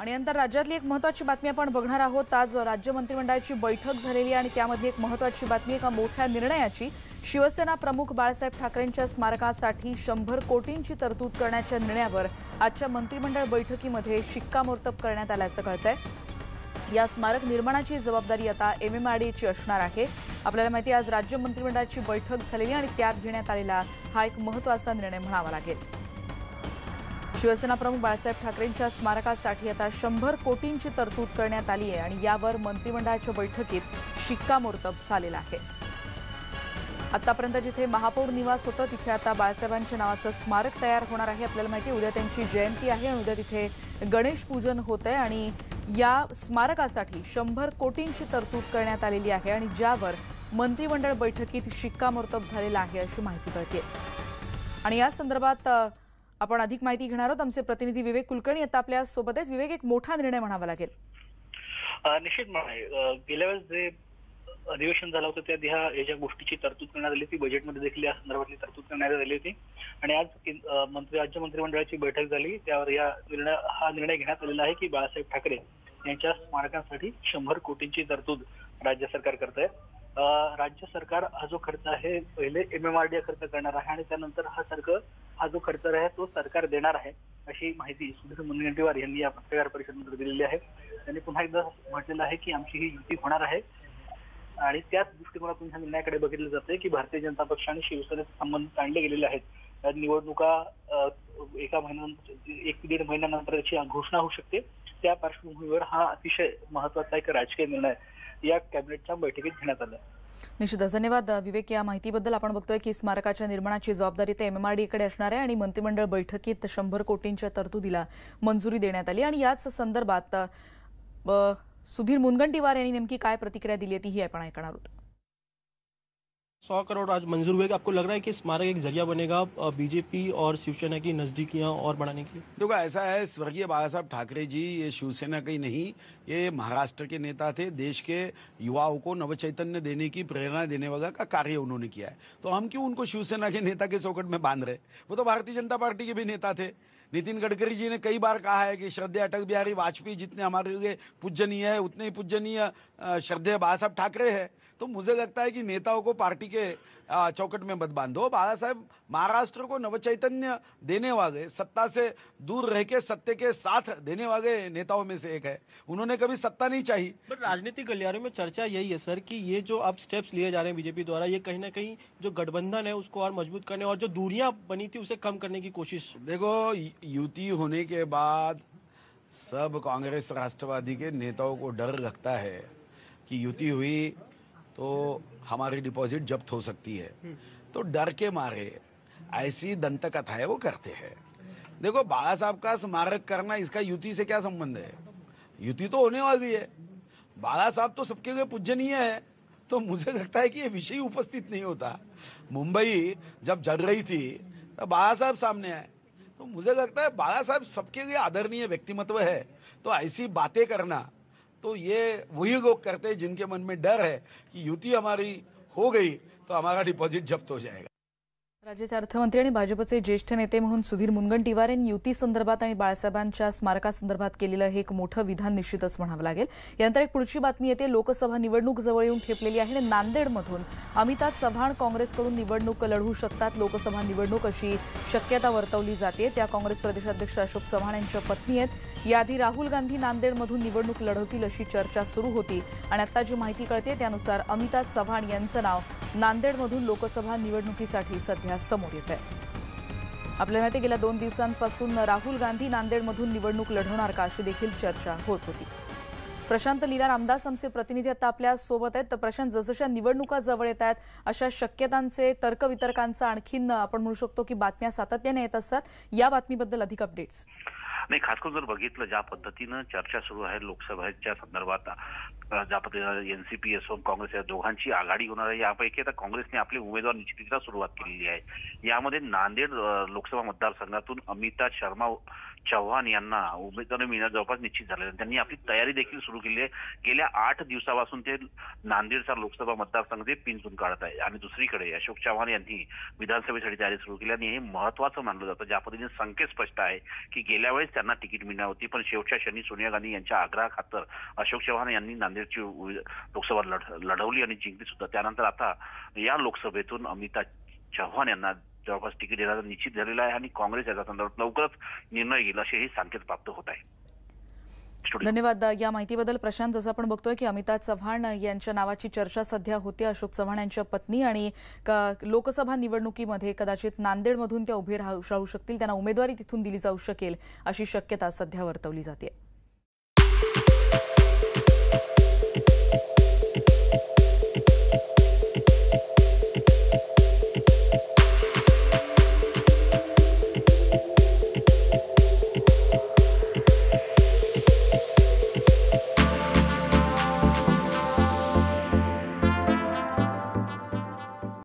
आणि नंतर राज्यातली एक महत्त्वाची बातमी आपण बघणार आहोत। आज राज्य मंत्रिमंडळाची बैठक झालेली आणि त्यामध्ये एक महत्त्वाची बातमी एका मोठ्या निर्णयाची। शिवसेना प्रमुख बाळासाहेब ठाकरेंच्या स्मारकासाठी 100 कोटींची तरतूद करण्याच्या निर्णयावर आजच्या मंत्रिमंडळ बैठकीमध्ये शिक्कामोर्तब करण्यात आल्याचं कळतंय। या स्मारक निर्माणाची जबाबदारी आता MMRDAची असणार आहे। आपल्याला माहिती आज राज्य मंत्रिमंडळाची बैठक झालेली आणि त्यात घेण्यात आलेला हा एक महत्त्वाचा निर्णय म्हणावा लागेल। शिवसेना प्रमुख बाळासाहेब ठाकरेंच्या स्मारकासाठी आता 100 कोटींची तरतूद करण्यात आली आहे आणि यावर मंत्रिमंडळाच्या बैठकीत शिक्कामोर्तब झालेला आहे। आतापर्यंत जिथे महापौर निवास होतं तिथे आता बाळासाहेबांच्या नावाचं स्मारक तयार होणार आहे। आपल्याला माहिती आहे उद्या त्यांची जयंती आहे आणि उद्या तिथे गणेश पूजन होतंय आणि या स्मारकासाठी 100 कोटींची तरतूद करण्यात आलेली आहे आणि ज्यावर मंत्रिमंडळ बैठकीत शिक्कामोर्तब झालेला आहे अशी माहिती कळते। आणि या संदर्भात आपण अधिक माहिती घेणार आहोत। आमचे प्रतिनिधी विवेक कुलकर्णी आता आपल्या सोबत आहेत। विवेक, एक मोठा निर्णय म्हणावा लागेल। निश्चितपणे गेल्या वेळेस जे अधिवेशन झालं होतं त्यात या ज्या गोष्टीची तरतूद करण्यात आली ती बजेटमध्ये देखील या संदर्भातली तरतूद करण्यात आली होती आणि आज राज्य मंत्रिमंडळाची बैठक झाली त्यावर हा निर्णय घेण्यात आलेला आहे की बाळासाहेब ठाकरे यांच्या स्मारकांसाठी 100 कोटींची तरतूद राज्य सरकार करत आहे। राज्य सरकार हा जो खर्च आहे पहिले MMRDA खर्च करणार आहे आणि त्यानंतर हा जो खर्च आहे तो सरकार देणार आहे अशी माहिती सुधीर मुनगंटीवार यांनी या पत्रकार परिषदेमध्ये दिलेली आहे। त्यांनी पुन्हा एकदा म्हटलेलं आहे की आमची ही युती होणार आहे आणि त्याच दृष्टिकोनातून ह्या निर्णयाकडे बघितलं जाते की भारतीय जनता पक्ष आणि शिवसेनेचे संबंध ताणले गेलेले आहेत। निवडणुका एका महिन्यानंतर 1-1.5 महिन्यानंतर याची घोषणा होऊ शकते। त्या पार्श्वभूमीवर हा अतिशय महत्त्वाचा एक राजकीय निर्णय या कॅबिनेटच्या बैठकीत घेण्यात आला। निश्चितच धन्यवाद विवेक या माहितीबद्दल। आपण बघतोय की स्मारकाच्या निर्माणाची जबाबदारी ते MMRDAकडे असणार आहे आणि मंत्रिमंडळ बैठकीत 100 कोटींच्या तरतुदीला मंजुरी देण्यात आली आणि याच संदर्भात सुधीर मुनगंटीवार यांनी नेमकी काय प्रतिक्रिया दिली आहे ती आपण ऐकणार आहोत। 100 करोड़ आज मंजूर हुए। आपको लग रहा है कि स्मारक एक जरिया बनेगा बीजेपी और शिवसेना की नजदीकियां और बढ़ाने की? देखो ऐसा है, स्वर्गीय बाला साहब ठाकरे जी ये शिवसेना के नहीं, ये महाराष्ट्र के नेता थे। देश के युवाओं को नवचैतन्य देने की, प्रेरणा देने वाला का कार्य उन्होंने किया है। तो हम क्यों उनको शिवसेना के नेता के चौकट में बांध रहे? वो तो भारतीय जनता पार्टी के भी नेता थे। नितिन गडकरी जी ने कई बार कहा है कि श्रद्धेय अटल बिहारी वाजपेयी जितने हमारे लिए पूजनीय है उतने ही पूजनीय श्रद्धेय बाला साहब ठाकरे है। तो मुझे लगता है कि नेताओं को पार्टी के चौकट में मत बांधो। बाला साहब महाराष्ट्र को नवचैतन्य देने वाले, सत्ता से दूर रह के सत्य के साथ देने वाले नेताओं में से एक है। उन्होंने कभी सत्ता नहीं चाही। पर राजनीतिक गलियारों में चर्चा यही है सर कि ये जो अब स्टेप्स लिए जा रहे हैं बीजेपी द्वारा, ये कहीं ना कहीं जो गठबंधन है उसको और मजबूत करने और जो दूरियां बनी थी उसे कम करने की कोशिश। देखो, युति होने के बाद सब कांग्रेस राष्ट्रवादी के नेताओं को डर लगता है कि युति हुई तो हमारी डिपॉजिट जब्त हो सकती है, तो डर के मारे ऐसी दंतकथाएं वो करते हैं। देखो, बाला साहब का स्मारक करना इसका युति से क्या संबंध है? युति तो होने वाली है। बाला साहब तो सबके लिए पूजनीय है। तो मुझे लगता है कि ये विषय उपस्थित नहीं होता। मुंबई जब जल रही थी तो बाला साहब सामने आए। तो मुझे लगता है बाला साहब सबके लिए आदरणीय व्यक्तिमत्व है। तो ऐसी बातें करना तो ये वही लोग करते हैं जिनके मन में डर है कि युति हमारी हो गई तो हमारा डिपॉजिट जब्त हो जाएगा। राज्याचे अर्थमंत्री आणि भाजपचे ज्येष्ठ नेते म्हणून सुधीर मुनगंटीवार यांनी युती संदर्भात आणि बाळासाहेबांच्या स्मारकासंदर्भात केलेलं हे एक मोठं विधान निश्चितच म्हणावं लागेल। यानंतर एक पुढची बातमी येते। लोकसभा निवडणूक जवळ येऊन ठेपलेली आहे। नांदेडमधून अमिताभ चव्हाण काँग्रेसकडून निवडणूक लढवू शकतात। लोकसभा निवडणूक अशी शक्यता वर्तवली जाते। त्या काँग्रेस प्रदेशाध्यक्ष अशोक चव्हाण यांच्या पत्नी आहेत। याआधी राहुल गांधी नांदेडमधून निवडणूक लढवतील अशी चर्चा सुरू होती आणि आता जी माहिती कळते त्यानुसार अमिताभ चव्हाण यांचं नाव नांदेडमधून लोकसभा निवडणुकीसाठी सध्या समोर येत आहे। आपल्याला माहिती गेल्या 2 दिवसांपासून राहुल गांधी नांदेडमधून निवडणूक लढवणार का अशी देखील चर्चा होत होती। प्रशांत लीला रामदास आमचे प्रतिनिधी आता आपल्या सोबत आहेत। तर प्रशांत, जसजशा निवडणुका जवळ येत आहेत अशा शक्यतांचे तर्कवितर्कांचा आणखीन आपण म्हणू शकतो की बातम्या सातत्याने येत असतात। या बातमीबद्दल अधिक अपडेट्स? नाही, खास करून जर बघितलं ज्या पद्धतीनं चर्चा सुरू आहे लोकसभेच्या संदर्भात, ज्या पद्धतीने एनसीपी असो काँग्रेस या दोघांची आघाडी होणार आहे, यापैकी आता काँग्रेसने आपले उमेदवार निश्चितीला सुरुवात केलेली आहे। यामध्ये नांदेड लोकसभा मतदारसंघातून अमिताभ शर्मा चव्हाण यांना उमेदवारी मिळणं जवळपास निश्चित झालेलं आहे। त्यांनी आपली तयारी देखील सुरू केली आहे। गेल्या 8 दिवसापासून ते नांदेडचा लोकसभा मतदारसंघ ते पिंचून काढत आहे आणि दुसरीकडे अशोक चव्हाण यांनी विधानसभेसाठी तयारी सुरू केली आणि हे महत्त्वाचं मानलं जातं। ज्या पद्धतीने संकेत स्पष्ट आहे की गेल्या वेळेस त्यांना तिकीट मिळणार होती, पण शेवटच्या क्षणी सोनिया गांधी यांच्या आग्रहाखातर अशोक चव्हाण यांनी नांदेडची लोकसभा लढवली आणि जिंकली सुद्धा. त्यानंतर आता या लोकसभेतून अमिता चव्हाण यांना जवळपास तिकीट देण्याचा निश्चित झालेला आहे आणि काँग्रेस याच्या संदर्भात लवकरच निर्णय घेईल असेही संकेत प्राप्त होत आहे. धन्यवाद या माहितीबद्दल प्रशांत. जसं आपण बघतोय की अमिता चव्हाण यांच्या नावाची चर्चा सध्या होते. अशोक चव्हाण यांच्या पत्नी आणि लोकसभा निवडणुकीमध्ये कदाचित नांदेडमधून त्या उभे राहू शकतील, त्यांना उमेदवारी तिथून दिली जाऊ शकेल अशी शक्यता सध्या वर्तवली जाते.